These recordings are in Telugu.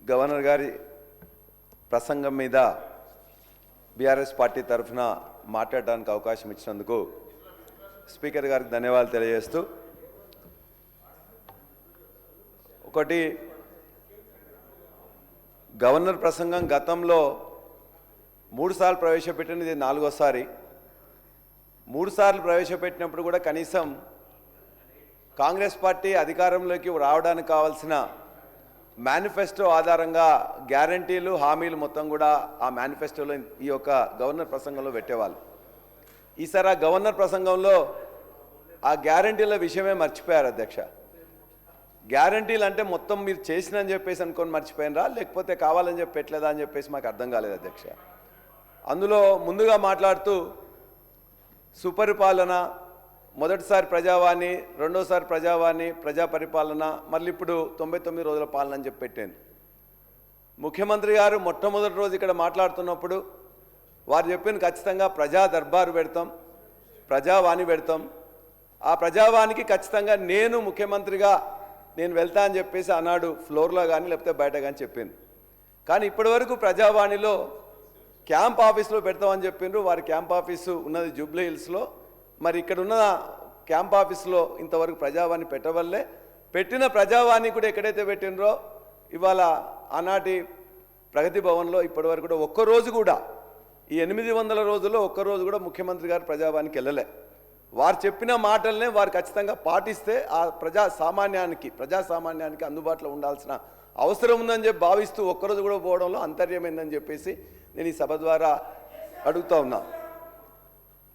గవర్నర్ గారి ప్రసంగం మీద బీఆర్ఎస్ పార్టీ తరఫున మాట్లాడడానికి అవకాశం ఇచ్చినందుకు స్పీకర్ గారికి ధన్యవాదాలు తెలియజేస్తూ, ఒకటి గవర్నర్ ప్రసంగం గతంలో 3 సార్లు ప్రవేశపెట్టింది, ఇది 4వసారి. 3 సార్లు ప్రవేశపెట్టినప్పుడు కూడా కనీసం కాంగ్రెస్ పార్టీ అధికారంలోకి రావడానికి కావాల్సిన మేనిఫెస్టో ఆధారంగా గ్యారంటీలు హామీలు మొత్తం కూడా ఆ మేనిఫెస్టోలో ఈ యొక్క గవర్నర్ ప్రసంగంలో పెట్టేవాళ్ళు. ఈసారి ఆ గవర్నర్ ప్రసంగంలో ఆ గ్యారంటీల విషయమే మర్చిపోయారు అధ్యక్ష. గ్యారంటీలు అంటే మొత్తం మీరు చేసినని చెప్పేసి అనుకొని మర్చిపోయినరా, లేకపోతే కావాలని చెప్పి పెట్టలేదా అని చెప్పేసి మాకు అర్థం కాలేదు అధ్యక్ష. అందులో ముందుగా మాట్లాడుతూ సుపరిపాలన, మొదటిసారి ప్రజావాణి, రెండోసారి ప్రజావాణి, ప్రజా పరిపాలన, మళ్ళీ ఇప్పుడు 99 రోజుల పాలన అని చెప్పి పెట్టాను. ముఖ్యమంత్రి గారు మొట్టమొదటి రోజు ఇక్కడ మాట్లాడుతున్నప్పుడు వారు చెప్పింది ఖచ్చితంగా ప్రజా దర్బారు పెడతాం, ప్రజావాణి పెడతాం, ఆ ప్రజావాణికి ఖచ్చితంగా నేను ముఖ్యమంత్రిగా నేను వెళ్తా అని చెప్పేసి అన్నాడు, ఫ్లోర్లో కానీ లేకపోతే బయట కానీ చెప్పింది. కానీ ఇప్పటివరకు ప్రజావాణిలో క్యాంప్ ఆఫీస్లో పెడతామని చెప్పిండ్రు. వారి క్యాంప్ ఆఫీసు ఉన్నది జూబ్లీ హిల్స్లో. మరి ఇక్కడ ఉన్న క్యాంప్ ఆఫీస్లో ఇంతవరకు ప్రజావాణి పెట్టవల్లే, పెట్టిన ప్రజావాణి కూడా ఎక్కడైతే పెట్టినరో ఇవాళ ఆనాటి ప్రగతి భవన్లో ఇప్పటివరకు కూడా ఒక్కరోజు కూడా ఈ 800 రోజుల్లో ఒక్కరోజు కూడా ముఖ్యమంత్రి గారు ప్రజావాణికి వెళ్ళలే. వారు చెప్పిన మాటలనే వారు ఖచ్చితంగా పాటిస్తే ఆ ప్రజాసామాన్యానికి అందుబాటులో ఉండాల్సిన అవసరం ఉందని చెప్పి భావిస్తూ ఒక్కరోజు కూడా పోవడంలో అంతర్యమైందని చెప్పేసి నేను ఈ సభ ద్వారా అడుగుతా ఉన్నా.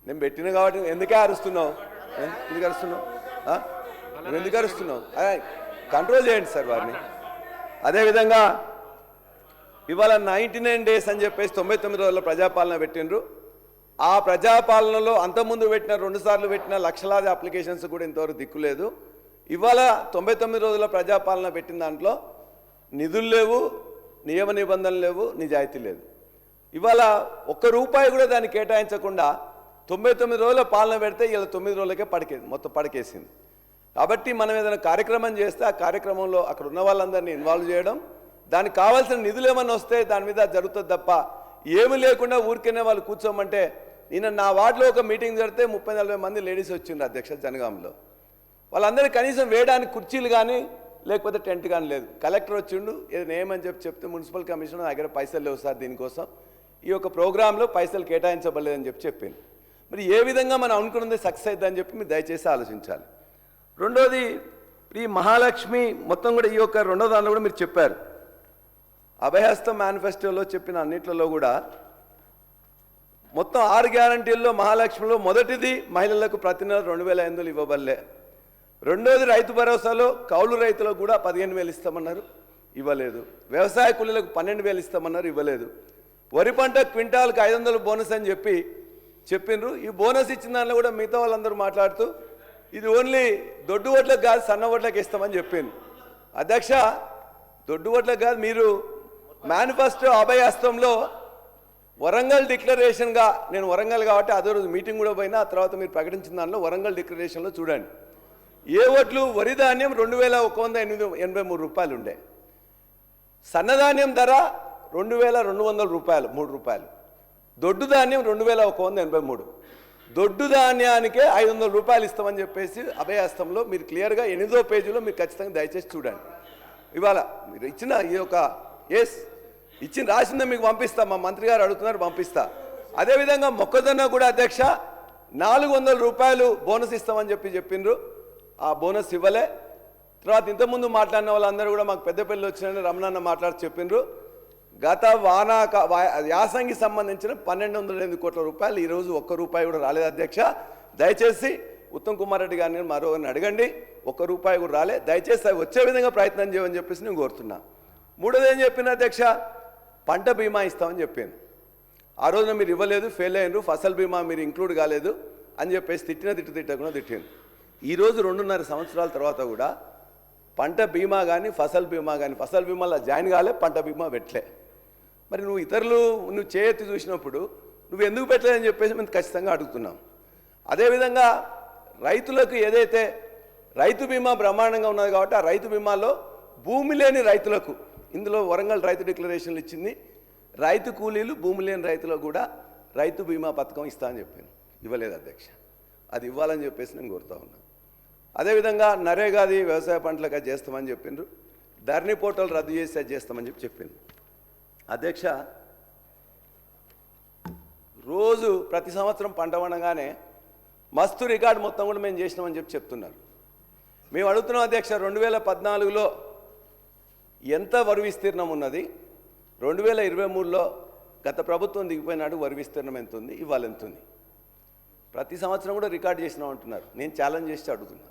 నేను పెట్టిన కాబట్టి ఎందుకే అరుస్తున్నావు? ఎందుకు అరుస్తున్నావు? కంట్రోల్ చేయండి సార్ వారిని. అదేవిధంగా ఇవాళ 99 డేస్ అని చెప్పేసి 99 రోజుల ప్రజాపాలన పెట్టినరు. ఆ ప్రజాపాలనలో అంతకుముందు పెట్టిన 2 సార్లు పెట్టిన లక్షలాది అప్లికేషన్స్ కూడా ఇంతవరకు దిక్కులేదు. ఇవాళ 99 రోజుల ప్రజాపాలన పెట్టిన దాంట్లో నిధులు లేవు, నియమ నిబంధనలు లేవు, నిజాయితీ లేదు. ఇవాళ ₹1 కూడా దాన్ని కేటాయించకుండా 99 రోజుల పాలన పెడితే ఇలా 9 రోజులకే మొత్తం పడకేసింది. కాబట్టి మనం ఏదైనా కార్యక్రమం చేస్తే ఆ కార్యక్రమంలో అక్కడ ఉన్న వాళ్ళందరినీ ఇన్వాల్వ్ చేయడం, దానికి కావాల్సిన నిధులు ఏమన్నా వస్తే దాని మీద జరుగుతుంది తప్ప ఏమి లేకుండా ఊరికనే వాళ్ళు కూర్చోమంటే, నిన్న నా వార్డులో ఒక మీటింగ్ జరిగితే 30-40 మంది లేడీస్ వచ్చిండ్రు అధ్యక్ష జనగాంలో. వాళ్ళందరూ కనీసం వేయడానికి కుర్చీలు కానీ లేకపోతే టెంట్ కానీ లేదు. కలెక్టర్ వచ్చిండు, ఏదైనా ఏమని చెప్తే మున్సిపల్ కమిషనర్ దగ్గర పైసలు లేవు సార్, దీనికోసం ఈ యొక్క ప్రోగ్రాంలో పైసలు కేటాయించబడలేదని చెప్పింది. మరి ఏ విధంగా మనం అనుకున్నది సక్సెస్ అవుతుందని చెప్పి మీరు దయచేసి ఆలోచించాలి. రెండోది, ఈ మహాలక్ష్మి మొత్తం కూడా ఈ యొక్క రెండో దానిలో కూడా మీరు చెప్పారు. అభయహస్తం మేనిఫెస్టోలో చెప్పిన అన్నిట్లలో కూడా మొత్తం 6 గ్యారంటీల్లో మహాలక్ష్మిలో మొదటిది మహిళలకు ప్రతి నెల 2,500 ఇవ్వబల్లే. రెండోది రైతు భరోసాలో కౌలు రైతులకు కూడా 15,000 ఇస్తామన్నారు, ఇవ్వలేదు. వ్యవసాయ కూలీలకు 12,000 ఇస్తామన్నారు, ఇవ్వలేదు. వరి పంట క్వింటాల్కి 500 బోనస్ అని చెప్పిండ్రు. ఈ బోనస్ ఇచ్చిన దానిలో కూడా మిగతా వాళ్ళందరూ మాట్లాడుతూ ఇది ఓన్లీ దొడ్డు ఓట్లకు కాదు సన్న ఓట్లకు ఇస్తామని చెప్పింది. అధ్యక్ష, దొడ్డు ఓట్లకు కాదు, మీరు మేనిఫెస్టో అభయహస్తంలో వరంగల్ డిక్లరేషన్గా, నేను వరంగల్ కాబట్టి అదే రోజు మీటింగ్ కూడా పోయినా, ఆ తర్వాత మీరు ప్రకటించిన దానిలో వరంగల్ డిక్లరేషన్లో చూడండి, ఏ ఓట్లు వరి ధాన్యం 2,183 రూపాయలు ఉండే, సన్నధాన్యం ధర 2,200 రూపాయలు, ₹3. దొడ్డు ధాన్యం 2,183. దొడ్డు ధాన్యానికే 500 రూపాయలు ఇస్తామని చెప్పేసి అభయహస్తంలో మీరు క్లియర్గా 8వ పేజీలో మీరు ఖచ్చితంగా దయచేసి చూడండి. ఇవాళ మీరు ఇచ్చిన ఈ యొక్క ఇచ్చిన రాసిందే మీకు పంపిస్తా, మా మంత్రి గారు అడుగుతున్నారు, పంపిస్తా. అదేవిధంగా మొక్కజొన్న కూడా అధ్యక్ష 400 రూపాయలు బోనస్ ఇస్తామని చెప్పిండ్రు, ఆ బోనస్ ఇవ్వలే. తర్వాత ఇంతకుముందు మాట్లాడిన వాళ్ళందరూ కూడా మాకు పెద్దపల్లి వచ్చిన రమణన్న మాట్లాడి చెప్పిండ్రు, గత యాసంగి సంబంధించిన 1,208 కోట్ల రూపాయలు ఈరోజు ₹1 కూడా రాలేదు అధ్యక్ష. దయచేసి ఉత్తమ్ కుమార్ రెడ్డి గారిని మరోని అడగండి, ₹1 కూడా రాలే. దయచేసి అవి వచ్చే విధంగా ప్రయత్నం చేయమని చెప్పేసి నేను కోరుతున్నా. మూడోది ఏం చెప్పిన అధ్యక్ష, పంట బీమా ఇస్తామని చెప్పాను. ఆ రోజున మీరు ఇవ్వలేదు, ఫెయిల్ అయినరు, ఫసల్ బీమా మీరు ఇంక్లూడ్ కాలేదు అని చెప్పేసి తిట్టకుండా తిట్టాను. ఈరోజు 2.5 సంవత్సరాల తర్వాత కూడా పంట బీమా కానీ ఫసల్ బీమాలో జాయిన్ కాలే, పంట బీమా పెట్టలే. మరి నువ్వు చేయెత్తి చూసినప్పుడు నువ్వు ఎందుకు పెట్టలేదని చెప్పేసి మేము ఖచ్చితంగా అడుగుతున్నాం. అదేవిధంగా రైతులకు ఏదైతే రైతు బీమా బ్రహ్మాండంగా ఉన్నది కాబట్టి ఆ రైతు బీమాలో భూమి లేని రైతులకు ఇందులో వరంగల్ రైతు డిక్లరేషన్లు ఇచ్చింది, రైతు కూలీలు భూమి లేని రైతులకు కూడా రైతు బీమా పథకం ఇస్తా అని చెప్పాను. ఇవ్వలేదు అధ్యక్ష. అది ఇవ్వాలని చెప్పేసి నేను కోరుతా ఉన్నాను. అదేవిధంగా నరేగాది వ్యవసాయ పంటలకు అది చేస్తామని చెప్పిండ్రు, ధరణి పోర్టల్ రద్దు చేసి అది చేస్తామని చెప్పింది. అధ్యక్ష, రోజు ప్రతి సంవత్సరం పంట పండగానే మస్తు రికార్డు మొత్తం కూడా మేము చేసినామని చెప్తున్నారు. మేము అడుగుతున్నాం అధ్యక్ష, 2014లో ఎంత వరి విస్తీర్ణం ఉన్నది, 2023లో గత ప్రభుత్వం దిగిపోయినాడు వరి విస్తీర్ణం ఎంత ఉంది, ఇవాళ ఎంత ఉంది? ప్రతి సంవత్సరం కూడా రికార్డు చేసినాం అంటున్నారు. నేను ఛాలెంజ్ చేసి అడుగుతున్నా,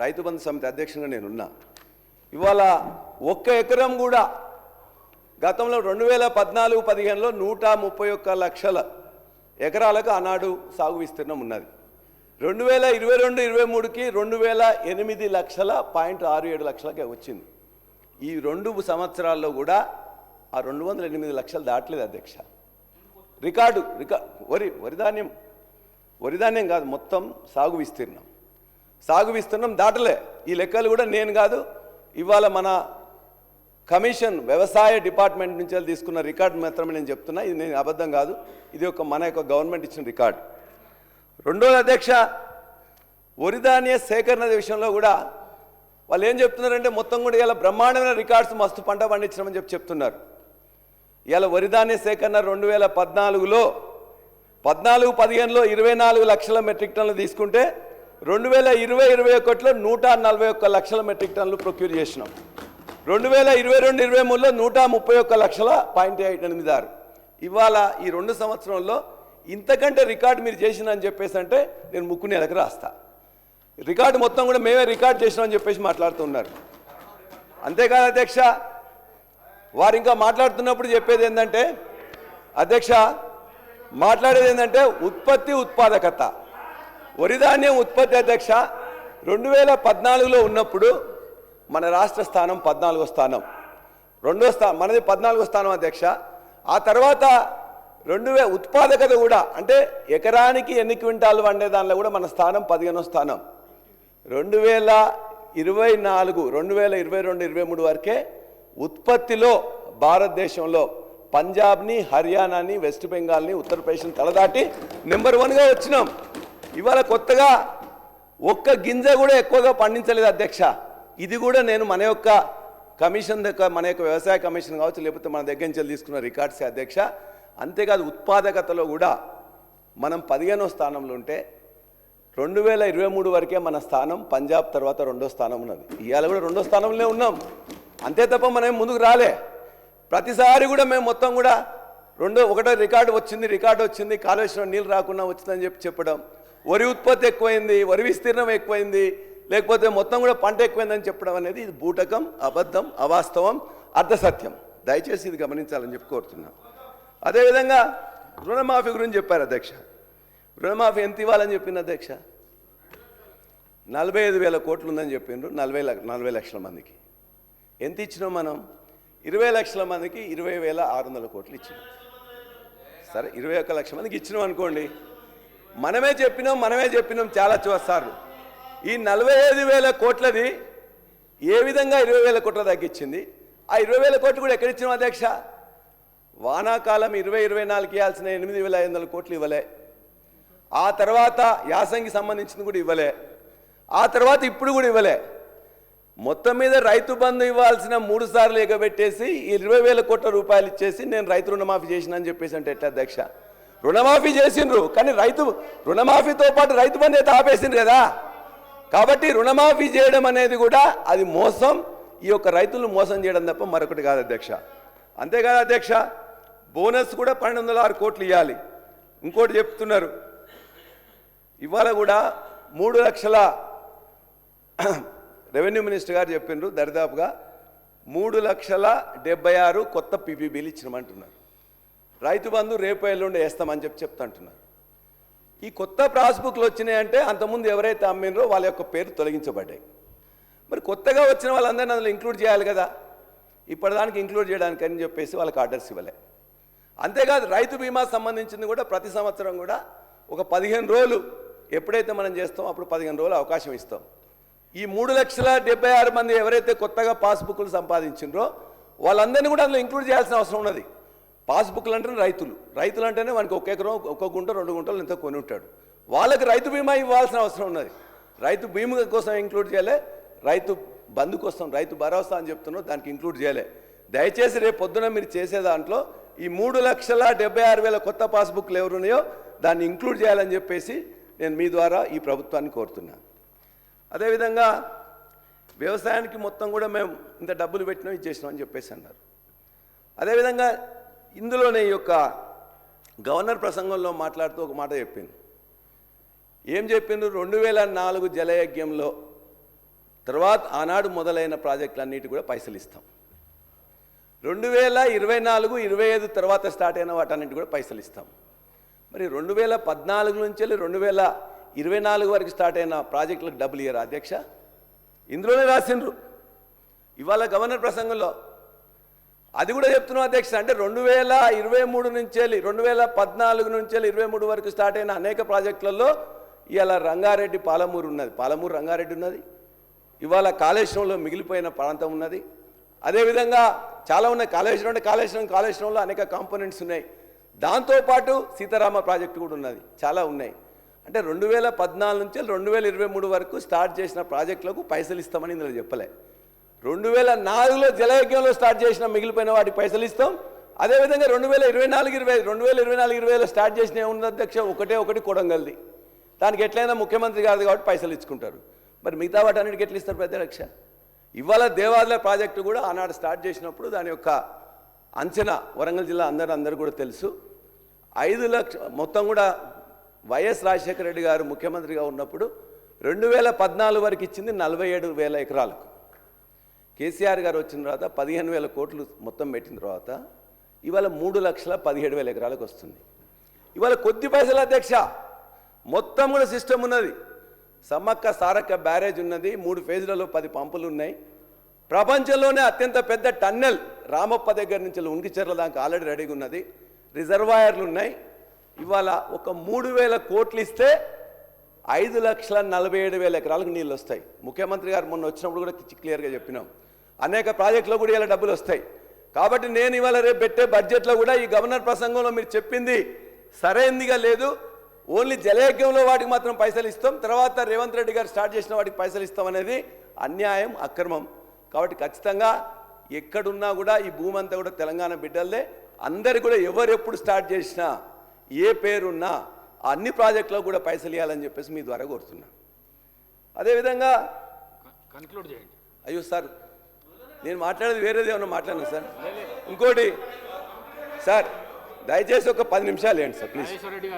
రైతు బంధు సమితి అధ్యక్షునిగా నేనున్నా. ఇవాళ 1 ఎకరం కూడా గతంలో 2014-15లో 131 లక్షల ఎకరాలకు ఆనాడు సాగు విస్తీర్ణం ఉన్నది. 2022-23కి 2,008.67 లక్షలకే వచ్చింది. ఈ 2 సంవత్సరాల్లో కూడా ఆ 208 లక్షలు దాటలేదు అధ్యక్ష. వరి ధాన్యం కాదు, మొత్తం సాగు విస్తీర్ణం దాటలే. ఈ లెక్కలు కూడా నేను కాదు, ఇవాళ మన కమిషన్ వ్యవసాయ డిపార్ట్మెంట్ నుంచి తీసుకున్న రికార్డు మాత్రమే నేను చెప్తున్నా. ఇది నేను అబద్ధం కాదు, ఇది మన యొక్క గవర్నమెంట్ ఇచ్చిన రికార్డు. రెండోది అధ్యక్ష, వరి ధాన్య సేకరణ విషయంలో కూడా వాళ్ళు ఏం చెప్తున్నారంటే మొత్తం కూడా ఇలా బ్రహ్మాండమైన రికార్డ్స్ మస్తు పంట పండించమని చెప్తున్నారు. ఇలా వరి ధాన్య సేకరణ 2014లో 14-15లో 24 లక్షల మెట్రిక్ టన్నులు తీసుకుంటే 2020-21లో 141 లక్షల మెట్రిక్ టన్నులు ప్రొక్యూర్ చేసినాం. 2022-23లో 131 లక్షల 0.86. ఇవాళ ఈ 2 సంవత్సరంలో ఇంతకంటే రికార్డు మీరు చేసినని చెప్పేసి అంటే నేను ముక్కు నెలకు రాస్తా. రికార్డు మొత్తం కూడా మేమే రికార్డ్ చేసినామని చెప్పేసి మాట్లాడుతున్నారు. అంతేకాదు అధ్యక్ష, వారు ఇంకా మాట్లాడుతున్నప్పుడు చెప్పేది ఏంటంటే అధ్యక్ష, ఉత్పాదకత, వరి ధాన్యం ఉత్పత్తి అధ్యక్ష 2014లో ఉన్నప్పుడు మన రాష్ట్ర స్థానం 14వ స్థానం, మనది 14వ స్థానం అధ్యక్ష. ఆ తర్వాత ఉత్పాదకత కూడా అంటే ఎకరానికి ఎన్ని క్వింటాలు వండే దానిలో కూడా మన స్థానం 15వ స్థానం. 2022-23 వరకే ఉత్పత్తిలో భారతదేశంలో పంజాబ్ని, హర్యానాని, వెస్ట్ బెంగాల్ని, ఉత్తరప్రదేశ్ని తలదాటి నెంబర్ 1గా వచ్చినాం. ఇవాళ కొత్తగా ఒక్క గింజ కూడా ఎక్కువగా పండించలేదు అధ్యక్ష. ఇది కూడా నేను మన యొక్క కమిషన్ మన యొక్క వ్యవసాయ కమిషన్ కావచ్చు, లేకపోతే మన దగ్గర నుంచి తీసుకున్న రికార్డ్సే అధ్యక్ష. అంతేకాదు ఉత్పాదకతలో కూడా మనం 15వ స్థానంలో ఉంటే 2023 వరకే మన స్థానం పంజాబ్ తర్వాత 2వ స్థానం ఉన్నది. ఇవాళ కూడా 2వ స్థానంలో ఉన్నాం. అంతే తప్ప మనం ముందుకు రాలే. ప్రతిసారి కూడా మేము మొత్తం కూడా 1వ రికార్డు వచ్చింది, కాళేశ్వరం నీళ్ళు రాకుండా వచ్చిందని చెప్పడం, వరి ఉత్పత్తి ఎక్కువైంది, వరి విస్తీర్ణం ఎక్కువైంది, లేకపోతే మొత్తం కూడా పంట ఎక్కువైందని చెప్పడం అనేది ఇది బూటకం, అబద్ధం, అవాస్తవం, అర్ధసత్యం. దయచేసి ఇది గమనించాలని చెప్పి కోరుతున్నాం. అదేవిధంగా రుణమాఫీ గురించి చెప్పారు అధ్యక్ష. రుణమాఫీ ఎంత ఇవ్వాలని చెప్పింది అధ్యక్ష? 45,000 కోట్లు ఉందని చెప్పిండ్రు. 40 లక్షల మందికి ఎంత ఇచ్చినాం మనం? 20 లక్షల మందికి 20,600 కోట్లు ఇచ్చినాం. సరే, 21 లక్షల మందికి ఇచ్చినాం అనుకోండి. మనమే చెప్పినాం చాలా సార్లు. ఈ 45,000 కోట్లది ఏ విధంగా 20,000 కోట్ల తగ్గించింది? ఆ 20,000 కోట్లు కూడా ఎక్కడిచ్చినాం అధ్యక్ష? వానాకాలం 2024కి ఇవ్వాల్సిన 8,500 కోట్లు ఇవ్వలే. ఆ తర్వాత యాసంగి సంబంధించింది కూడా ఇవ్వలే. ఆ తర్వాత ఇప్పుడు కూడా ఇవ్వలే. మొత్తం మీద రైతు బంధు ఇవ్వాల్సిన 3 సార్లు ఎగబెట్టేసి 20,000 కోట్ల రూపాయలు ఇచ్చేసి నేను రైతు రుణమాఫీ చేసిన అని చెప్పేసి అంటే ఎట్లా అధ్యక్ష? రుణమాఫీ చేసిండ్రు, కానీ రుణమాఫీతో పాటు రైతు బంధు అయితే ఆపేసిండ్రు కదా. కాబట్టి రుణమాఫీ చేయడం అనేది కూడా అది మోసం, ఈ యొక్క రైతులను మోసం చేయడం తప్ప మరొకటి కాదు అధ్యక్ష. అంతేకాదు అధ్యక్ష, బోనస్ కూడా 1206 కోట్లు ఇవ్వాలి. ఇంకోటి చెప్తున్నారు, ఇవాళ కూడా 3 లక్షల రెవెన్యూ మినిస్టర్ గారు చెప్పిండ్రు, దరిదాపుగా 3,76,000 కొత్త పీపీబీలు ఇచ్చినామంటున్నారు. రైతు బంధు రేపు ఎల్లుండి వేస్తామని చెప్తుంటున్నారు. ఈ కొత్త పాస్బుక్లు వచ్చినాయంటే అంతకుముందు ఎవరైతే అమ్మినరో వాళ్ళ యొక్క పేరు తొలగించబడ్డాయి. మరి కొత్తగా వచ్చిన వాళ్ళందరినీ అందులో ఇంక్లూడ్ చేయాలి కదా. ఇప్పటిదానికి ఇంక్లూడ్ చేయడానికి అని చెప్పేసి వాళ్ళకి ఆర్డర్స్ ఇవ్వలే. అంతేకాదు రైతు బీమా సంబంధించింది కూడా ప్రతి సంవత్సరం కూడా ఒక 15 రోజులు ఎప్పుడైతే మనం చేస్తామో అప్పుడు 15 రోజులు అవకాశం ఇస్తాం. ఈ 3,76,000 మంది ఎవరైతే కొత్తగా పాస్బుక్లు సంపాదించిండ్రో వాళ్ళందరినీ కూడా అందులో ఇంక్లూడ్ చేయాల్సిన అవసరం ఉన్నది. పాస్బుక్లు అంటే రైతులు అంటేనే వానికి ఒక ఎకరం ఒక గుంట 2 గుంటలు ఎంతో కొని ఉంటాడు. వాళ్ళకి రైతు బీమా ఇవ్వాల్సిన అవసరం ఉన్నది. రైతు బీమా కోసం ఇంక్లూడ్ చేయలే, రైతు బంధు కోసం రైతు భరోసా అని చెప్తున్నావు, దానికి ఇంక్లూడ్ చేయలే. దయచేసి రేపు పొద్దున మీరు చేసే దాంట్లో ఈ 3,76,000 కొత్త పాస్బుక్లు ఎవరున్నాయో దాన్ని ఇంక్లూడ్ చేయాలని చెప్పేసి నేను మీ ద్వారా ఈ ప్రభుత్వాన్ని కోరుతున్నాను. అదేవిధంగా వ్యవసాయానికి మొత్తం కూడా మేము ఇంత డబ్బులు పెట్టినాం ఇది చేసినాం అని చెప్పేసి అన్నారు. అదేవిధంగా ఇందులోనే ఈ యొక్క గవర్నర్ ప్రసంగంలో మాట్లాడుతూ ఒక మాట చెప్పింది. ఏం చెప్పిండ్రు? 2004 జలయజ్ఞంలో తర్వాత ఆనాడు మొదలైన ప్రాజెక్టులన్నిటి కూడా పైసలు ఇస్తాం. 2024, 25 తర్వాత స్టార్ట్ అయిన వాటన్నిటి కూడా పైసలు ఇస్తాం. మరి 2014 నుంచి 2024 వరకు స్టార్ట్ అయిన ప్రాజెక్టులకు డబ్బులు ఇయ్యరా అధ్యక్ష? ఇందులోనే రాసిండ్రు ఇవాళ గవర్నర్ ప్రసంగంలో. అది కూడా చెప్తున్నాం అధ్యక్ష. అంటే 2023 నుంచి 2014 నుంచి 23 వరకు స్టార్ట్ అయిన అనేక ప్రాజెక్టులలో ఇవాళ రంగారెడ్డి పాలమూరు ఉన్నది, పాలమూరు రంగారెడ్డి ఉన్నది. ఇవాళ కాళేశ్వరంలో మిగిలిపోయిన ప్రాంతం ఉన్నది. అదేవిధంగా చాలా ఉన్నాయి. కాళేశ్వరంలో అనేక కాంపోనెంట్స్ ఉన్నాయి. దాంతోపాటు సీతారామ ప్రాజెక్టు కూడా ఉన్నది, చాలా ఉన్నాయి. అంటే 2014 నుంచి 2023 వరకు స్టార్ట్ చేసిన ప్రాజెక్టులకు పైసలు ఇస్తామని ఇందులో చెప్పలే. 2004లో జలయజ్ఞంలో స్టార్ట్ చేసిన మిగిలిపోయిన వాటికి పైసలు ఇస్తాం. అదేవిధంగా 2024-20లో స్టార్ట్ చేసిన ఏమున్నది అధ్యక్ష? ఒకటి కొడంగల్ది. దానికి ఎట్లయినా ముఖ్యమంత్రి గారిది కాబట్టి పైసలు ఇచ్చుకుంటారు. మరి మిగతా వాటన్నిటికి ఎట్లా ఇస్తారు అధ్యక్ష? ఇవాళ దేవాలయ ప్రాజెక్టు కూడా ఆనాడు స్టార్ట్ చేసినప్పుడు దాని యొక్క అంచనా వరంగల్ జిల్లా అందరూ కూడా తెలుసు. 5 లక్షలు మొత్తం కూడా వైఎస్ రాజశేఖర రెడ్డి గారు ముఖ్యమంత్రిగా ఉన్నప్పుడు 2014 వరకు ఇచ్చింది 47,000 ఎకరాలకు. కేసీఆర్ గారు వచ్చిన తర్వాత 15,000 కోట్లు మొత్తం పెట్టిన తర్వాత ఇవాళ 3,17,000 ఎకరాలకు వస్తుంది. ఇవాళ కొద్ది పైసలు అధ్యక్ష, మొత్తం కూడా సిస్టమ్ ఉన్నది. సమ్మక్క సారక్క బ్యారేజ్ ఉన్నది, 3 ఫేజ్లలో 10 పంపులు ఉన్నాయి. ప్రపంచంలోనే అత్యంత పెద్ద టన్నెల్ రామప్ప దగ్గర నుంచి ఉనికిచెర్ల దాకా ఆల్రెడీ రెడీగా ఉన్నది. రిజర్వాయర్లు ఉన్నాయి. ఇవాళ ఒక 3,000 కోట్లు ఇస్తే 5,47,000 ఎకరాలకు నీళ్ళు వస్తాయి. ముఖ్యమంత్రి గారు మొన్న వచ్చినప్పుడు కూడా క్లియర్గా చెప్పినాం. అనేక ప్రాజెక్టులో కూడా ఇలా డబ్బులు వస్తాయి. కాబట్టి నేను ఇవాళ రేపు పెట్టే బడ్జెట్లో కూడా ఈ గవర్నర్ ప్రసంగంలో మీరు చెప్పింది సరైనదిగా లేదు. ఓన్లీ జలయజ్ఞంలో వాటికి మాత్రం పైసలు ఇస్తాం, తర్వాత రేవంత్ రెడ్డి గారు స్టార్ట్ చేసిన వాటికి పైసలు ఇస్తాం అనేది అన్యాయం, అక్రమం. కాబట్టి ఖచ్చితంగా ఎక్కడున్నా కూడా ఈ భూమి అంతా కూడా తెలంగాణ బిడ్డలదే. అందరు కూడా ఎవరు ఎప్పుడు స్టార్ట్ చేసినా ఏ పేరున్నా అన్ని ప్రాజెక్టులకు కూడా పైసలు ఇవ్వాలని చెప్పేసి మీ ద్వారా కోరుతున్నా. అదేవిధంగా కన్క్లూడ్ చేయండి. అయ్యో సార్, నేను మాట్లాడేది వేరేది ఏమన్నా మాట్లాడినా సార్? ఇంకోటి సార్, దయచేసి ఒక 10 నిమిషాలు ఏంటి సార్ ప్లీజ్.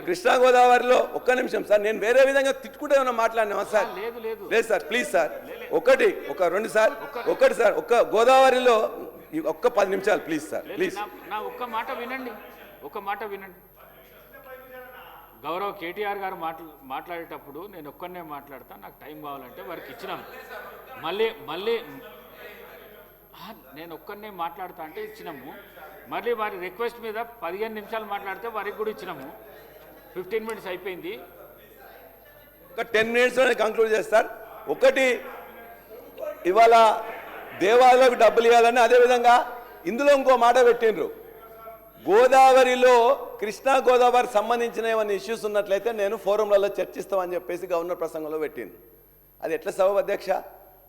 కృష్ణా గోదావరిలో ఒక్క నిమిషం సార్, నేను వేరే విధంగా తిట్టుకుంటే ఏమన్నా మాట్లాడినా సార్? లేదు సార్ ప్లీజ్ సార్, రెండు సార్, ఒకటి సార్, ఒక్క గోదావరిలో ఒక్క 10 నిమిషాలు ప్లీజ్ సార్ ప్లీజ్. నా ఒక్క మాట వినండి. గౌరవ్ కేటీఆర్ గారు మాట్లాడేటప్పుడు నేను ఒక్కనే మాట్లాడతా, నాకు టైం కావాలంటే వారికి ఇచ్చినాం. మళ్ళీ నేను ఒక్కనే మాట్లాడతా అంటే ఇచ్చినాము. మళ్ళీ వారి రిక్వెస్ట్ మీద 15 నిమిషాలు మాట్లాడితే వారికి కూడా ఇచ్చినాము. 15 మినిట్స్ అయిపోయింది. ఒక 10 మినిట్స్లోనే కంక్లూడ్ చేస్తారు. ఒకటి, ఇవాళ దేవాలయాలకు డబ్బులు ఇవ్వాలని, అదేవిధంగా ఇందులో ఇంకో మాట పెట్టిండ్రు. గోదావరిలో కృష్ణా గోదావరి సంబంధించిన ఏమైనా ఇష్యూస్ ఉన్నట్లయితే నేను ఫోరంలలో చర్చిస్తామని చెప్పేసి గవర్నర్ ప్రసంగంలో పెట్టింది. అది ఎట్లా సబబు అధ్యక్ష?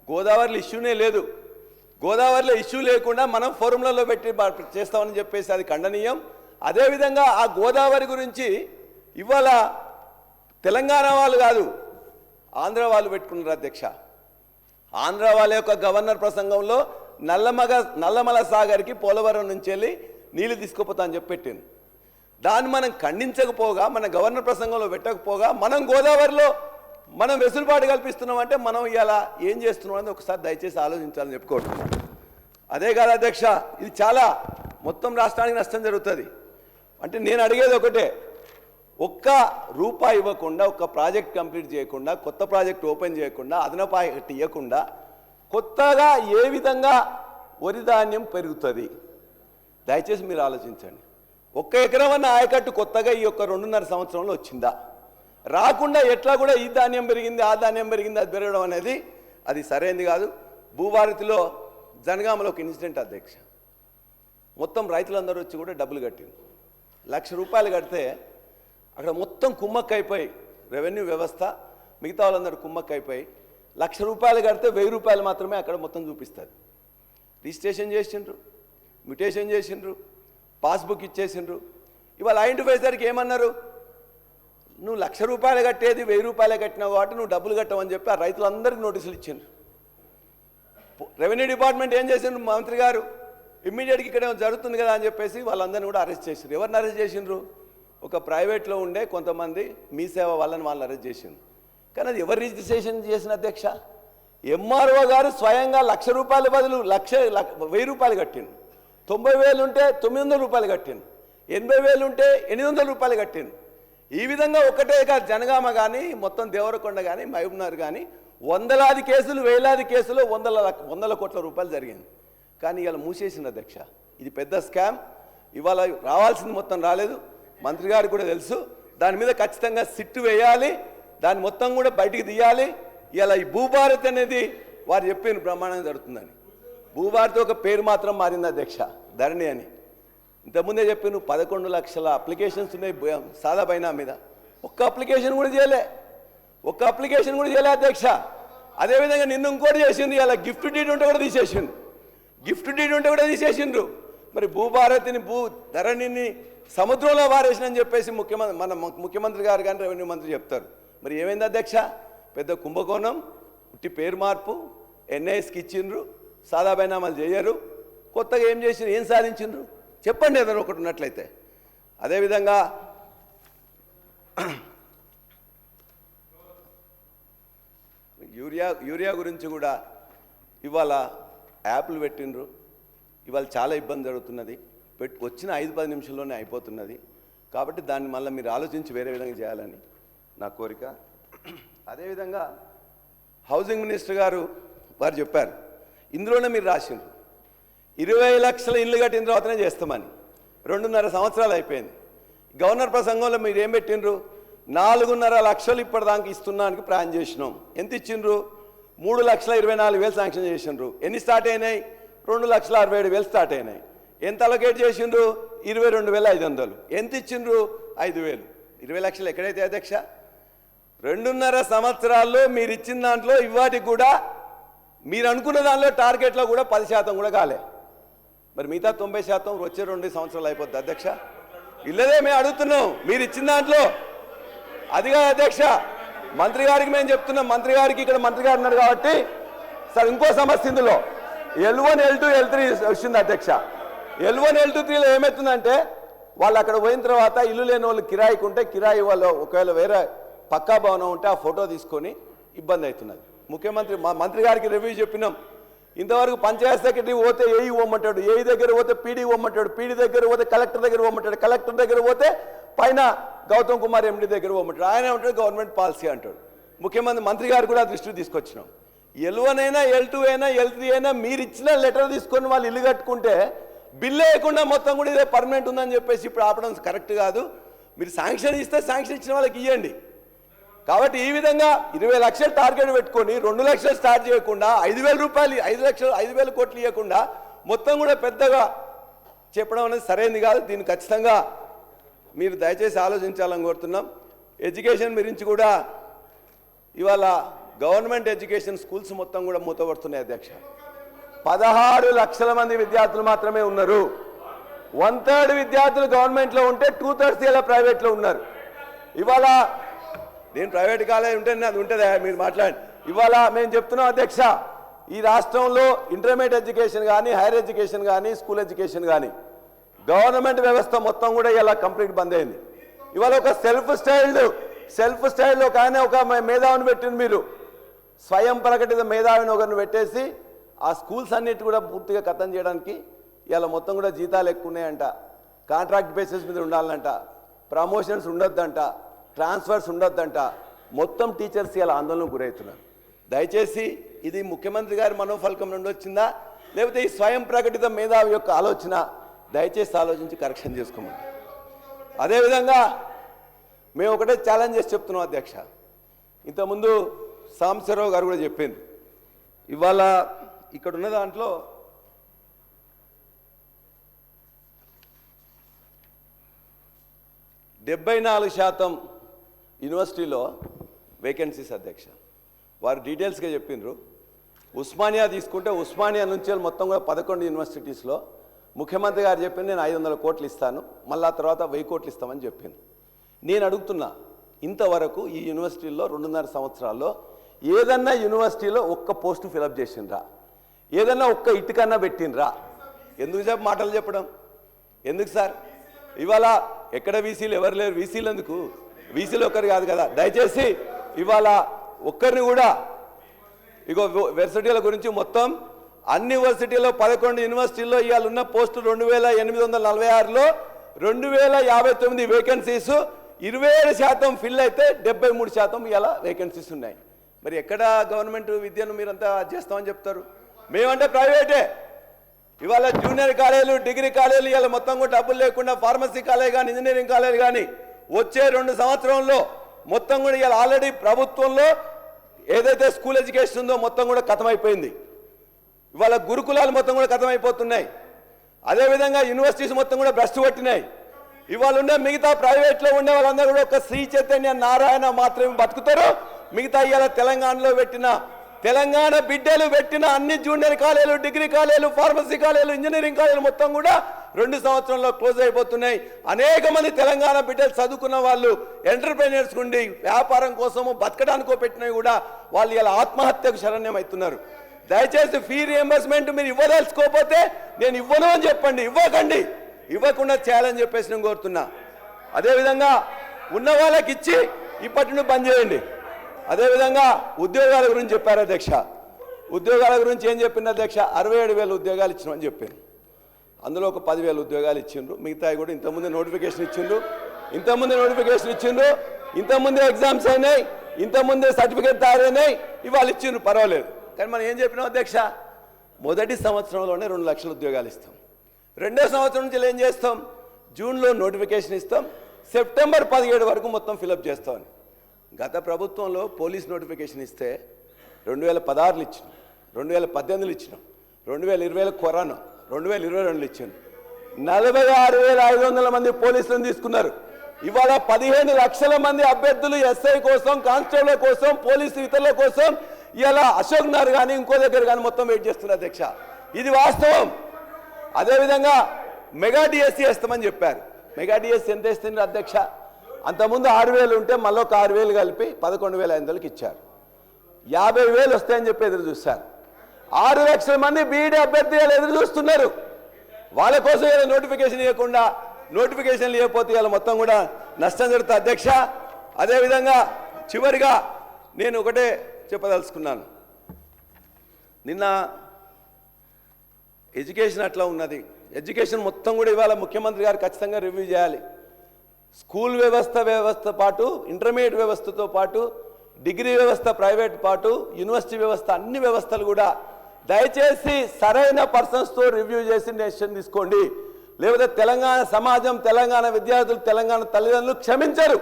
గోదావరిలో ఇష్యూనే లేదు. గోదావరిలో ఇష్యూ లేకుండా మనం ఫోరంలలో పెట్టి చేస్తామని చెప్పేసి అది ఖండనీయం. అదేవిధంగా ఆ గోదావరి గురించి ఇవాళ తెలంగాణ వాళ్ళు కాదు, ఆంధ్ర వాళ్ళు పెట్టుకున్నారు అధ్యక్ష. ఆంధ్ర వాళ్ళ యొక్క గవర్నర్ ప్రసంగంలో నల్లమల సాగర్కి పోలవరం నుంచి వెళ్ళి నీళ్ళు తీసుకుపోతా అని చెప్పి పెట్టింది. దాన్ని మనం ఖండించకపోగా, మన గవర్నర్ ప్రసంగంలో పెట్టకపోగా మనం గోదావరిలో మనం వెసులుబాటు కల్పిస్తున్నామంటే మనం ఇలా ఏం చేస్తున్నాం అనేది ఒకసారి దయచేసి ఆలోచించాలని చెప్పుకోవడం. అదే కాదు అధ్యక్ష, ఇది చాలా మొత్తం రాష్ట్రానికి నష్టం జరుగుతుంది. అంటే నేను అడిగేది ఒకటే, ఒక్క రూపాయి ఇవ్వకుండా, ఒక్క ప్రాజెక్ట్ కంప్లీట్ చేయకుండా, కొత్త ప్రాజెక్ట్ ఓపెన్ చేయకుండా, అదనపు ఇవ్వకుండా కొత్తగా ఏ విధంగా వరి ధాన్యం పెరుగుతుంది? దయచేసి మీరు ఆలోచించండి. 1 ఎకరం అన్న ఆయకట్టు కొత్తగా ఈ యొక్క 2.5 సంవత్సరంలో వచ్చిందా? రాకుండా ఎట్లా కూడా ఈ ధాన్యం పెరిగింది, ఆ ధాన్యం పెరిగింది, అది పెరగడం అనేది అది సరైనది కాదు. భూభారతిలో జనగామలో ఒక ఇన్సిడెంట్ అధ్యక్ష, మొత్తం రైతులందరూ వచ్చి కూడా డబ్బులు కట్టింది. 1,00,000 రూపాయలు కడితే అక్కడ మొత్తం కుమ్మక్కైపోయి రెవెన్యూ వ్యవస్థ మిగతా వాళ్ళందరూ కుమ్మక్కైపోయి 1,00,000 రూపాయలు కడితే 1,000 రూపాయలు మాత్రమే అక్కడ మొత్తం చూపిస్తుంది. రిజిస్ట్రేషన్ చేసిండ్రు, మ్యూటేషన్ చేసిండ్రు, పాస్బుక్ ఇచ్చేసిండ్రు. ఇవాళ ఐడెంటిఫై సరికి ఏమన్నారు, నువ్వు 1,00,000 రూపాయలు కట్టేది 1,000 రూపాయలు కట్టినావు కాబట్టి నువ్వు డబ్బులు కట్టవని చెప్పి ఆ రైతులందరికీ నోటీసులు ఇచ్చిండ్రు. రెవెన్యూ డిపార్ట్మెంట్ ఏం చేసిండ్రు, మంత్రి గారు ఇమ్మీడియట్గా ఇక్కడ జరుగుతుంది కదా అని చెప్పేసి వాళ్ళందరినీ కూడా అరెస్ట్ చేసిండ్రు. ఎవరిని అరెస్ట్ చేసిండ్రు, ఒక ప్రైవేట్లో ఉండే కొంతమంది మీ సేవ వాళ్ళని అరెస్ట్ చేసిండ్రు. కానీ అది ఎవరు రిజిస్ట్రేషన్ చేసిన అధ్యక్ష, ఎంఆర్ఓ గారు స్వయంగా 1,00,000 రూపాయల బదులు 1,000 రూపాయలు కట్టిండు. 90,000 ఉంటే 900 రూపాయలు కట్టిండు. 80,000 ఉంటే 800 రూపాయలు కట్టిండు. ఈ విధంగా ఒకటే కాదు, జనగామ కానీ మొత్తం దేవరకొండ కానీ మహబూబ్నగర్ కానీ వందలాది కేసులు, వేలాది కేసులు, వందల కోట్ల రూపాయలు జరిగింది. కానీ ఇవాళ మూసేసింది అధ్యక్ష. ఇది పెద్ద స్కామ్. ఇవాళ రావాల్సింది మొత్తం రాలేదు, మంత్రి గారికి కూడా తెలుసు. దాని మీద ఖచ్చితంగా సిట్టు వేయాలి, దాన్ని మొత్తం కూడా బయటికి తీయాలి. ఇలా ఈ భూభారతి అనేది వారు చెప్పిన బ్రహ్మాండంగా జరుగుతుందని. భూభారతి ఒక పేరు మాత్రం మారింది అధ్యక్ష, ధరణి అని. ఇంతకుముందే చెప్పాను 11 లక్షల అప్లికేషన్స్ ఉన్నాయి సాదా బైనా మీద. ఒక్క అప్లికేషన్ కూడా చేయలే అధ్యక్ష. అదేవిధంగా నిన్న ఇంకోటి చేసింది, ఇలా గిఫ్ట్ డీడ్ ఉంటే కూడా తీసేసిండ్రు. మరి భూభారతిని ధరణిని సముద్రంలో వారేసినని చెప్పేసి ముఖ్యమంత్రి గారు కానీ రెవెన్యూ మంత్రి చెప్తారు. మరి ఏమైంది అధ్యక్ష, పెద్ద కుంభకోణం, ఉట్టి పేరు మార్పు, ఎన్ఐఎస్కి ఇచ్చిండ్రు, సాదా బైనామాలు చేయరు. కొత్తగా ఏం చేసిండ్రు, ఏం సాధించిండ్రు చెప్పండి ఏదైనా ఒకటి ఉన్నట్లయితే. అదేవిధంగా యూరియా గురించి కూడా ఇవాళ యాప్లు పెట్టిండ్రు. ఇవాళ చాలా ఇబ్బంది జరుగుతున్నది. వచ్చిన 5-10 నిమిషాల్లోనే అయిపోతున్నది. కాబట్టి దాన్ని మళ్ళీ మీరు ఆలోచించి వేరే విధంగా చేయాలని నా కోరిక. అదేవిధంగా హౌసింగ్ మినిస్టర్ గారు వారు చెప్పారు, ఇందులోనే మీరు రాసిండ్రు 20 లక్షల ఇల్లు కట్టిన తర్వాతనే చేస్తామని. 2.5 సంవత్సరాలు అయిపోయింది. గవర్నర్ ప్రసంగంలో మీరు ఏం పెట్టిండ్రు, 4.5 లక్షలు ఇప్పటిదాకా ఇస్తున్నానికి ప్లాన్ చేసినాం. ఎంత ఇచ్చిండ్రు, 3,24,000 శాంక్షన్ చేసిండ్రు. ఎన్ని స్టార్ట్ అయినాయి, 2,67,000 స్టార్ట్ అయినాయి. ఎంత అలొకేట్ చేసిండ్రు, 22,500. ఎంత ఇచ్చిండ్రు, 5,000. 20 లక్షలు ఎక్కడైతే అధ్యక్ష, 2.5 సంవత్సరాల్లో మీరు ఇచ్చిన దాంట్లో ఇవాటికి కూడా మీరు అనుకున్న దానిలో టార్గెట్లో కూడా 10% కూడా కాలే. మరి మిగతా 90% వచ్చే 2 సంవత్సరాలు అయిపోద్ది అధ్యక్ష. ఇల్లదే మేము అడుగుతున్నాం, మీరు ఇచ్చిన దాంట్లో అదిగా అధ్యక్ష. మంత్రి గారికి మేము చెప్తున్నాం, మంత్రి గారికి ఇక్కడ మంత్రి గారు ఉన్నారు కాబట్టి సార్ ఇంకో సమస్య ఇందులో L1, L2, L3 వచ్చింది అధ్యక్ష. L1, L2, 3లో ఏమవుతుందంటే వాళ్ళు అక్కడ పోయిన తర్వాత ఇల్లు లేని వాళ్ళు కిరాయికి ఉంటే కిరాయి వాళ్ళు ఒకవేళ వేరే పక్కా భవనం ఉంటే ఆ ఫోటో తీసుకొని ఇబ్బంది అవుతున్నది. మంత్రి గారికి రివ్యూ చెప్పినాం. ఇంతవరకు పంచాయత్ సెక్రటరీ పోతే ఏఈ ఇవ్వమంటాడు, ఏఈ దగ్గర పోతే పీడీ ఇవ్వమంటాడు, పీడీ దగ్గర పోతే కలెక్టర్ దగ్గర ఇవ్వమంటాడు, కలెక్టర్ దగ్గర పోతే పైన గౌతమ్ కుమార్ ఎండి దగ్గర ఇవ్వమంటాడు. ఆయన ఉంటాడు గవర్నమెంట్ పాలసీ అంటాడు. మంత్రి గారు కూడా దృష్టికి తీసుకొచ్చినాం. L1 అయినా L2 అయినా L3 అయినా మీరు ఇచ్చిన లెటర్ తీసుకొని వాళ్ళు ఇల్లు కట్టుకుంటే బిల్లు వేయకుండా మొత్తం కూడా ఇదే పర్మనెంట్ ఉందని చెప్పేసి ఇప్పుడు ఆపడం కరెక్ట్ కాదు. మీరు శాంక్షన్ ఇస్తే శాంక్షన్ ఇచ్చిన వాళ్ళకి ఇవ్వండి. కాబట్టి ఈ విధంగా 20 లక్షలు టార్గెట్ పెట్టుకొని 2 లక్షలు స్టార్ట్ చేయకుండా 5,000 రూపాయలు 5,000 కోట్లు ఇవ్వకుండా మొత్తం కూడా పెద్దగా చెప్పడం అనేది సరైనది కాదు. దీన్ని ఖచ్చితంగా మీరు దయచేసి ఆలోచించాలని కోరుతున్నాం. ఎడ్యుకేషన్ గురించి కూడా ఇవాళ గవర్నమెంట్ ఎడ్యుకేషన్ స్కూల్స్ మొత్తం కూడా మూతపడుతున్నాయి అధ్యక్ష. 16 లక్షల మంది విద్యార్థులు మాత్రమే ఉన్నారు. 1/3 విద్యార్థులు గవర్నమెంట్లో ఉంటే 2/3 ఇలా ప్రైవేట్లో ఉన్నారు. ఇవాళ నేను ప్రైవేట్ కాలేజ్ ఉంటే అది ఉంటుందా మీరు మాట్లాడండి. ఇవాళ మేము చెప్తున్నాం అధ్యక్ష, ఈ రాష్ట్రంలో ఇంటర్మీడియట్ ఎడ్యుకేషన్ కానీ హైయర్ ఎడ్యుకేషన్ కానీ స్కూల్ ఎడ్యుకేషన్ కానీ గవర్నమెంట్ వ్యవస్థ మొత్తం కూడా ఇలా కంప్లీట్ బంద్ అయింది. ఇవాళ ఒక సెల్ఫ్ స్టైల్ ఒక ఆయన ఒక మేధావిని పెట్టింది. మీరు స్వయం ప్రకటిత మేధావిని ఒకరిని పెట్టేసి ఆ స్కూల్స్ అన్నిటి కూడా పూర్తిగా ఖతం చేయడానికి ఇలా మొత్తం కూడా జీతాలు ఎక్కువ ఉన్నాయంట, కాంట్రాక్ట్ బేసిస్ మీద ఉండాలంట, ప్రమోషన్స్ ఉండొద్దంట, ట్రాన్స్ఫర్స్ ఉండొద్దంట. మొత్తం టీచర్స్ ఇలా ఆందోళనకు గురవుతున్నారు. దయచేసి ఇది ముఖ్యమంత్రి గారి మనోఫలకం నుండి వచ్చిందా లేకపోతే ఈ స్వయం ప్రకటిత మేధావి యొక్క ఆలోచన, దయచేసి ఆలోచించి కరెక్షన్ చేసుకోమని. అదేవిధంగా మేము ఒకటే ఛాలెంజ్ చేసి చెప్తున్నాం అధ్యక్ష. ఇంతకుముందు సాంబశివరావు గారు కూడా చెప్పింది, ఇవాళ ఇక్కడ ఉన్న దాంట్లో 74% యూనివర్సిటీలో వేకెన్సీస్ అధ్యక్ష. వారు డీటెయిల్స్గా చెప్పిండ్రు. ఉస్మానియా తీసుకుంటే ఉస్మానియా నుంచి మొత్తం కూడా 11 యూనివర్సిటీస్లో ముఖ్యమంత్రి గారు చెప్పింది నేను 500 కోట్లు ఇస్తాను, మళ్ళీ తర్వాత 1000 కోట్లు ఇస్తామని చెప్పింది. నేను అడుగుతున్నా, ఇంతవరకు ఈ యూనివర్సిటీల్లో 2.5 సంవత్సరాల్లో ఏదన్నా యూనివర్సిటీలో ఒక్క పోస్టు ఫిలప్ చేసిండ్రా? ఏదన్నా ఒక్క ఇటుకన్నా పెట్టినరా? ఎందుకు మాటలు చెప్పడం ఎందుకు సార్? ఇవాళ ఎక్కడ వీసీలు ఎవరు లేరు. వీసీలు ఎందుకు? వీసీలు ఒక్కరు కాదు కదా. దయచేసి ఇవాళ ఒక్కరిని కూడా ఇగో యూనివర్సిటీల గురించి మొత్తం అన్ని యూనివర్సిటీలో 11 యూనివర్సిటీల్లో ఇవాళ ఉన్న పోస్టు 2846లో 2059 వేకెన్సీస్, 27% ఫిల్ అయితే 73% ఇవాళ వేకెన్సీస్ ఉన్నాయి. మరి ఎక్కడ గవర్నమెంట్ విద్యను మీరంతా చేస్తామని చెప్తారు? మేమంటే ప్రైవేటే. ఇవాళ జూనియర్ కాలేజీలు, డిగ్రీ కాలేజీలు ఇవాళ మొత్తం కూడా డబ్బులు లేకుండా ఫార్మసీ కాలేజ్ కానీ, ఇంజనీరింగ్ కాలేజ్ కానీ వచ్చే 2 సంవత్సరంలో మొత్తం కూడా ఇవాళ ఆల్రెడీ ప్రభుత్వంలో ఏదైతే స్కూల్ ఎడ్యుకేషన్ ఉందో మొత్తం కూడా ఖతమైపోయింది. ఇవాళ గురుకులాలు మొత్తం కూడా ఖతమైపోతున్నాయి. అదేవిధంగా యూనివర్సిటీస్ మొత్తం కూడా భ్రష్టు పట్టినాయి. ఇవాళ ఉండే మిగతా ప్రైవేట్లో ఉండే వాళ్ళందరూ కూడా ఒక శ్రీ చైతన్య నారాయణ మాత్రమే బతుకుతారు. మిగతా ఇవాళ తెలంగాణలో పెట్టిన, తెలంగాణ బిడ్డలు పెట్టిన అన్ని జూనియర్ కాలేజీలు, డిగ్రీ కాలేజీలు, ఫార్మసీ కాలేజీలు, ఇంజనీరింగ్ కాలేజీలు మొత్తం కూడా 2 సంవత్సరంలో క్లోజ్ అయిపోతున్నాయి. అనేక మంది తెలంగాణ బిడ్డలు చదువుకున్న వాళ్ళు ఎంటర్ప్రెన్యూర్స్ ఉండి వ్యాపారం కోసము బతకడానికో పెట్టినవి కూడా వాళ్ళు ఇలా ఆత్మహత్యకు శరణ్యం అవుతున్నారు. దయచేసి ఫీ రియంబర్స్మెంట్ మీరు ఇవ్వదలుచుకోకపోతే నేను ఇవ్వను అని చెప్పండి. ఇవ్వకండి, ఇవ్వకుండా చేయాలని చెప్పేసి నేను కోరుతున్నా. అదేవిధంగా ఉన్న వాళ్ళకి ఇచ్చి ఇప్పటి నుండి బంద్ చేయండి. అదేవిధంగా ఉద్యోగాల గురించి చెప్పారు అధ్యక్ష. ఉద్యోగాల గురించి ఏం చెప్పింది అధ్యక్ష? 67,000 ఉద్యోగాలు ఇచ్చినామని చెప్పాను. అందులో ఒక 10,000 ఉద్యోగాలు ఇచ్చిండ్రు. మిగతాయి కూడా ఇంతకుముందే నోటిఫికేషన్ ఇచ్చిండ్రు. ఇంతకుముందే ఎగ్జామ్స్ అయినాయి, ఇంతకుముందే సర్టిఫికేట్ తయారైనాయి, ఇవాళ ఇచ్చిండ్రు, పర్వాలేదు. కానీ మనం ఏం చెప్పినాం అధ్యక్ష? మొదటి సంవత్సరంలోనే 2 లక్షల ఉద్యోగాలు ఇస్తాం. రెండో సంవత్సరం నుంచి ఏం చేస్తాం? జూన్లో నోటిఫికేషన్ ఇస్తాం, సెప్టెంబర్ 17 వరకు మొత్తం ఫిలప్ చేస్తామని. గత ప్రభుత్వంలో పోలీస్ నోటిఫికేషన్ ఇస్తే 2016లో ఇచ్చినాం, 2018లో ఇచ్చినాం, 2020లో కరోనా, 2022లో ఇచ్చాను. 46,500 మంది పోలీసులను తీసుకున్నారు. ఇవాళ 15 లక్షల మంది అభ్యర్థులు ఎస్ఐ కోసం, కానిస్టేబుల్ కోసం, పోలీసు ఇతరుల కోసం ఇలా అశోక్ నగర్ కానీ ఇంకో దగ్గర కానీ మొత్తం వెయిట్ చేస్తున్నారు అధ్యక్ష. ఇది వాస్తవం. అదేవిధంగా మెగా డిఎస్సీ వేస్తామని చెప్పారు. మెగా డిఎస్సీ ఎంత ఇస్తుంది అధ్యక్ష? అంతకుముందు 6,000 ఉంటే మళ్ళీ ఒక 6,000 కలిపి 11,500కి ఇచ్చారు. 50,000 వస్తాయని చెప్పి ఎదురు చూస్తారు. 6 లక్షల మంది బీఈడీ అభ్యర్థులు ఎదురు చూస్తున్నారు. వాళ్ళ కోసం ఇలా నోటిఫికేషన్ ఇవ్వకుండా, నోటిఫికేషన్ ఇవ్వకపోతే ఇలా మొత్తం కూడా నష్టం జరుగుతుంది అధ్యక్ష. అదేవిధంగా చివరిగా నేను ఒకటే చెప్పదలుచుకున్నాను. నిన్న ఎడ్యుకేషన్ అట్లా ఉన్నది. ఎడ్యుకేషన్ మొత్తం కూడా ఇవాళ ముఖ్యమంత్రి గారు ఖచ్చితంగా రివ్యూ చేయాలి. స్కూల్ వ్యవస్థ పాటు, ఇంటర్మీడియట్ వ్యవస్థతో పాటు, డిగ్రీ వ్యవస్థ ప్రైవేట్ పాటు, యూనివర్సిటీ వ్యవస్థ, అన్ని వ్యవస్థలు కూడా దయచేసి సరైన పర్సన్స్తో రివ్యూ చేసి డెసిషన్ తీసుకోండి. లేకపోతే తెలంగాణ సమాజం, తెలంగాణ విద్యార్థులు, తెలంగాణ తల్లిదండ్రులు క్షమించరు.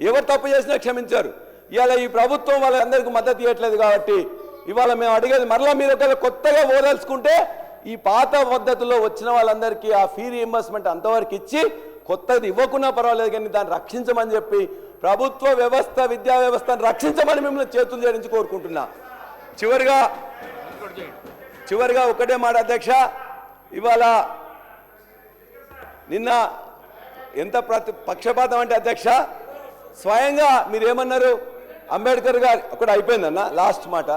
ఎవరు తప్పు చేసినా క్షమించరు. ఇవాళ ఈ ప్రభుత్వం వాళ్ళందరికీ మద్దతు ఇవ్వట్లేదు కాబట్టి ఇవాళ మేము అడిగేది, మరలా మీరు ఒకవేళ కొత్తగా ఓదలుచుకుంటే ఈ పాత పద్ధతిలో వచ్చిన వాళ్ళందరికీ ఆ ఫీ రీయింబర్స్మెంట్ అంతవరకు ఇచ్చి కొత్తది ఇవ్వకున్నా పర్వాలేదు, కానీ దాన్ని రక్షించమని చెప్పి ప్రభుత్వ వ్యవస్థ, విద్యా వ్యవస్థను రక్షించమని మిమ్మల్ని చేతులు జోడించి కోరుకుంటున్నా. చివరిగా ఒకటే మాట అధ్యక్ష, ఇవాళ నిన్న ఎంత పక్షపాతం అంటే అధ్యక్ష, స్వయంగా మీరేమన్నారు? అంబేద్కర్ గారి ఒకటి అయిపోయిందన్న లాస్ట్ మాట.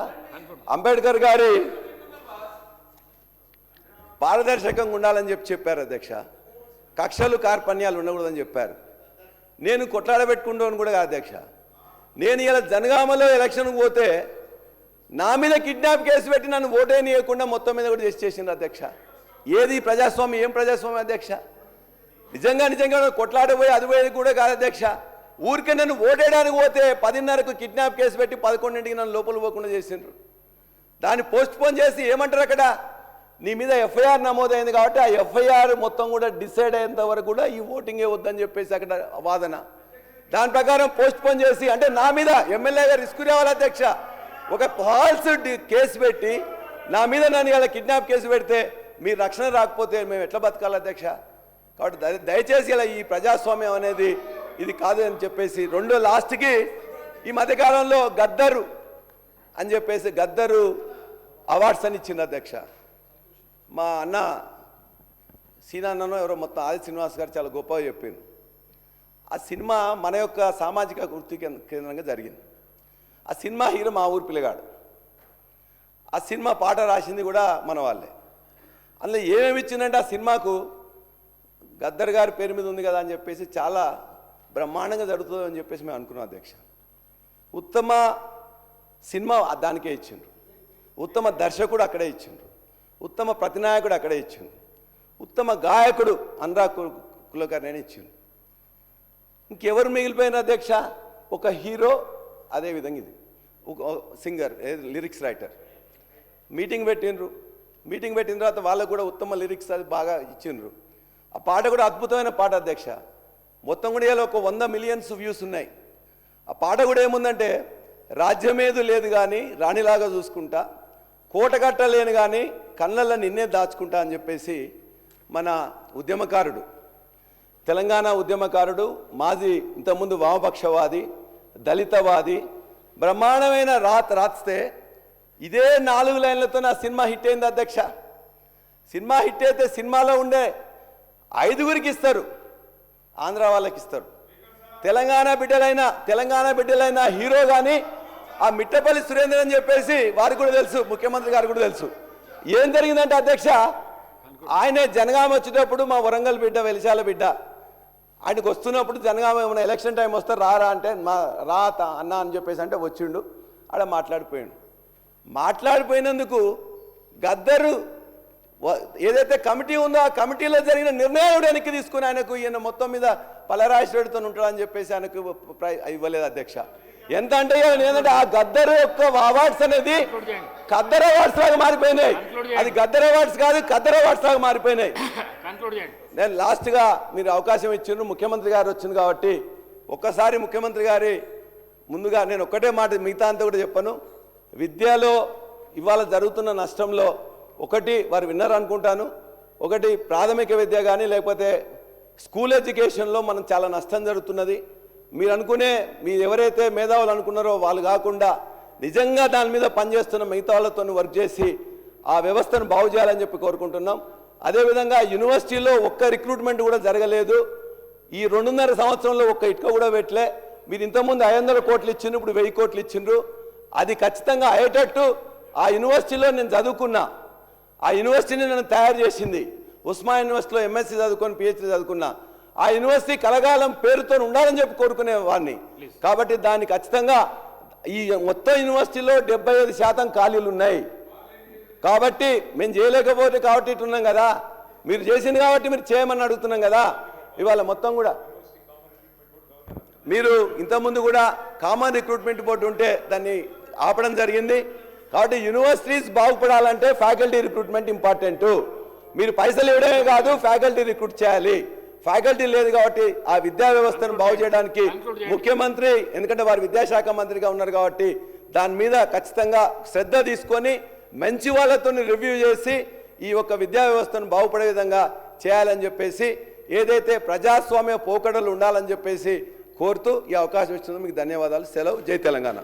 అంబేద్కర్ గారి పారదర్శకంగా ఉండాలని చెప్పారు అధ్యక్ష. కక్షలు కార్పణ్యాలు ఉండకూడదని చెప్పారు. నేను కొట్లాడబెట్టుకుంటాను కూడా కాదు అధ్యక్ష. నేను ఇలా జనగామలో ఎలక్షన్కి పోతే నా మీద కిడ్నాప్ కేసు పెట్టి నన్ను ఓటేనియకుండా మొత్తం మీద కూడా చేసిండ్రు అధ్యక్ష. ఏది ప్రజాస్వామ్యం? ఏం ప్రజాస్వామ్యం అధ్యక్ష? నిజంగా కొట్లాడబోయి అది పోయేది కూడా కాదు అధ్యక్ష. ఊరికే నన్ను ఓటేయడానికి పోతే 10:30కు కిడ్నాప్ కేసు పెట్టి 11ంటికి నన్ను లోపల పోకుండా చేసిండ్రు. దాన్ని పోస్ట్పోన్ చేసి ఏమంటారు అక్కడ, నీ మీద ఎఫ్ఐఆర్ నమోదైంది కాబట్టి ఆ ఎఫ్ఐఆర్ మొత్తం కూడా డిసైడ్ అయ్యేంత వరకు కూడా ఈ ఓటింగే వద్దని చెప్పేసి అక్కడ వాదన. దాని ప్రకారం పోస్ట్పోన్ చేసి, అంటే నా మీద ఎమ్మెల్యేగా రిస్క్ రావాలి అధ్యక్ష. ఒక ఫాల్స్ కేసు పెట్టి నా మీద నన్ను ఇలా కిడ్నాప్ కేసు పెడితే మీరు రక్షణ రాకపోతే మేము ఎట్లా బతకాలి అధ్యక్ష? కాబట్టి దయచేసి ఇలా ఈ ప్రజాస్వామ్యం అనేది ఇది కాదు అని చెప్పేసి లాస్ట్కి ఈ మధ్యకాలంలో గద్దరు అని చెప్పేసి గద్దరు అవార్డ్స్ అని ఇచ్చింది అధ్యక్ష. మా అన్న సీనాన్ననో ఎవరో మొత్తం ఆది శ్రీనివాస్ గారు చాలా గొప్పగా చెప్పింది. ఆ సినిమా మన యొక్క సామాజిక వృత్తి కేంద్రంగా జరిగింది. ఆ సినిమా హీరో మా ఊరి పిల్లగాడు. ఆ సినిమా పాట రాసింది కూడా మన వాళ్ళే. అందులో ఏమేమి ఇచ్చిందంటే ఆ సినిమాకు గద్దర్ గారి పేరు మీద ఉంది కదా అని చెప్పేసి చాలా బ్రహ్మాండంగా జరుగుతుంది అని చెప్పేసి మేము అనుకున్నాం అధ్యక్ష. ఉత్తమ సినిమా దానికే ఇచ్చిండ్రు, ఉత్తమ దర్శకుడు అక్కడే ఇచ్చిండ్రు, ఉత్తమ ప్రతినాయకుడు అక్కడే ఇచ్చిండ్రు, ఉత్తమ గాయకుడు అనురాగ్ కులకర్ణి ఇచ్చిండ్రు. ఇంకెవరు మిగిలిపోయిన అధ్యక్ష? ఒక హీరో, అదేవిధంగా ఇది ఒక సింగర్, లిరిక్స్ రైటర్. మీటింగ్ పెట్టిండ్రు. మీటింగ్ పెట్టిన తర్వాత వాళ్ళకు కూడా ఉత్తమ లిరిక్స్ అది బాగా ఇచ్చిండ్రు. ఆ పాట కూడా అద్భుతమైన పాట అధ్యక్ష. మొత్తం కూడా ఇలా ఒక 100 మిలియన్స్ వ్యూస్ ఉన్నాయి. ఆ పాట కూడా ఏముందంటే, రాజ్యమేదు లేదు కానీ రాణిలాగా చూసుకుంటా, కోటగట్టలేను కానీ కళ్ళల్లో నిన్నే దాచుకుంటా అని చెప్పేసి మన ఉద్యమకారుడు, తెలంగాణ ఉద్యమకారుడు, మాజీ ఇంతకుముందు వామపక్షవాది, దళితవాది, బ్రహ్మాండమైన రాస్తే ఇదే 4 లైన్లతో నా సినిమా హిట్ అయింది అధ్యక్ష. సినిమా హిట్ అయితే సినిమాలో ఉండే 5గురికి ఇస్తారు, ఆంధ్ర వాళ్ళకి ఇస్తారు. తెలంగాణ బిడ్డలైన హీరో కానీ ఆ మిట్టపల్లి సురేంద్ర అని చెప్పేసి వారికి కూడా తెలుసు, ముఖ్యమంత్రి గారికి కూడా తెలుసు. ఏం జరిగిందంటే అధ్యక్ష, ఆయనే జనగామ వచ్చేటప్పుడు మా వరంగల్ బిడ్డ, వెలిశాల బిడ్డ, ఆయనకు వస్తున్నప్పుడు జనగామ ఏమైనా ఎలక్షన్ టైం వస్తే రారా అంటే అన్న అని చెప్పేసి అంటే వచ్చిండు. ఆడ మాట్లాడిపోయినందుకు గద్దరు ఏదైతే కమిటీ ఉందో ఆ కమిటీలో జరిగిన నిర్ణయాలు వెనక్కి తీసుకుని ఆయనకు ఈయన మొత్తం మీద పలరాశ్వడితో ఉంటాడని చెప్పేసి ఆయనకు ఇవ్వలేదు అధ్యక్ష. ఎంత అంటే ఏంటంటే ఆ గద్దరు యొక్క అవార్డ్స్ అనేది గద్దర్ అవార్డ్స్ లాగా మారిపోయినాయి. అది గద్దర్ అవార్డ్స్ కాదు, గద్దర్ అవార్డ్స్ లాగా మారిపోయినాయి. నేను లాస్ట్గా మీరు అవకాశం ఇచ్చిండ్రు, ముఖ్యమంత్రి గారు వచ్చింది కాబట్టి ఒక్కసారి ముఖ్యమంత్రి గారి ముందుగా నేను ఒక్కటే మాట, మిగతా అంతా కూడా చెప్పను. విద్యలో ఇవాళ జరుగుతున్న నష్టంలో ఒకటి వారు విన్నారు అనుకుంటాను. ఒకటి ప్రాథమిక విద్య కానీ లేకపోతే స్కూల్ ఎడ్యుకేషన్లో మనం చాలా నష్టం జరుగుతున్నది. మీరు ఎవరైతే మేధావులు అనుకున్నారో వాళ్ళు కాకుండా నిజంగా దాని మీద పనిచేస్తున్న మిగతా వాళ్ళతో వర్క్ చేసి ఆ వ్యవస్థను బాగు చేయాలని చెప్పి కోరుకుంటున్నాం. అదేవిధంగా యూనివర్సిటీలో ఒక్క రిక్రూట్మెంట్ కూడా జరగలేదు. ఈ 2.5 సంవత్సరంలో ఒక్క ఇటుక కూడా పెట్టలే. మీరు ఇంతకుముందు 500 కోట్లు ఇచ్చిండ్రు, ఇప్పుడు 1000 కోట్లు ఇచ్చిండ్రు. అది ఖచ్చితంగా అయ్యేటట్టు ఆ యూనివర్సిటీలో నేను చదువుకున్నా, ఆ యూనివర్సిటీని నన్ను తయారు చేసింది. ఉస్మానియా యూనివర్సిటీలో ఎంఎస్సీ చదువుకొని పిహెచ్డీ చదువుకున్నా. ఆ యూనివర్సిటీ కలగాలం పేరుతో ఉండాలని చెప్పి కోరుకునే వాడిని. కాబట్టి దాన్ని ఖచ్చితంగా ఈ మొత్తం యూనివర్సిటీలో 75% ఖాళీలు ఉన్నాయి. కాబట్టి మేము చేయలేకపోతే కాబట్టి ఇట్టున్నాం కదా, మీరు చేసింది కాబట్టి మీరు చేయమని అడుగుతున్నాం కదా. ఇవాళ మొత్తం కూడా మీరు ఇంతకుముందు కూడా కామన్ రిక్రూట్మెంట్ బోర్డు ఉంటే దాన్ని ఆపడం జరిగింది. కాబట్టి యూనివర్సిటీస్ బాగుపడాలంటే ఫ్యాకల్టీ రిక్రూట్మెంట్ ఇంపార్టెంట్. మీరు పైసలు ఇవ్వడమే కాదు, ఫ్యాకల్టీ రిక్రూట్ చేయాలి. ఫ్యాకల్టీ లేదు కాబట్టి ఆ విద్యా వ్యవస్థను బాగు చేయడానికి ముఖ్యమంత్రి, ఎందుకంటే వారు విద్యాశాఖ మంత్రిగా ఉన్నారు కాబట్టి దాని మీద ఖచ్చితంగా శ్రద్ధ తీసుకొని మంచి వాళ్ళతో రివ్యూ చేసి ఈ యొక్క విద్యా వ్యవస్థను బాగుపడే విధంగా చేయాలని చెప్పేసి, ఏదైతే ప్రజాస్వామ్య పోకడలు ఉండాలని చెప్పేసి కోరుతూ ఈ అవకాశం ఇచ్చినందుకు మీకు ధన్యవాదాలు. సెలవు. జై తెలంగాణ.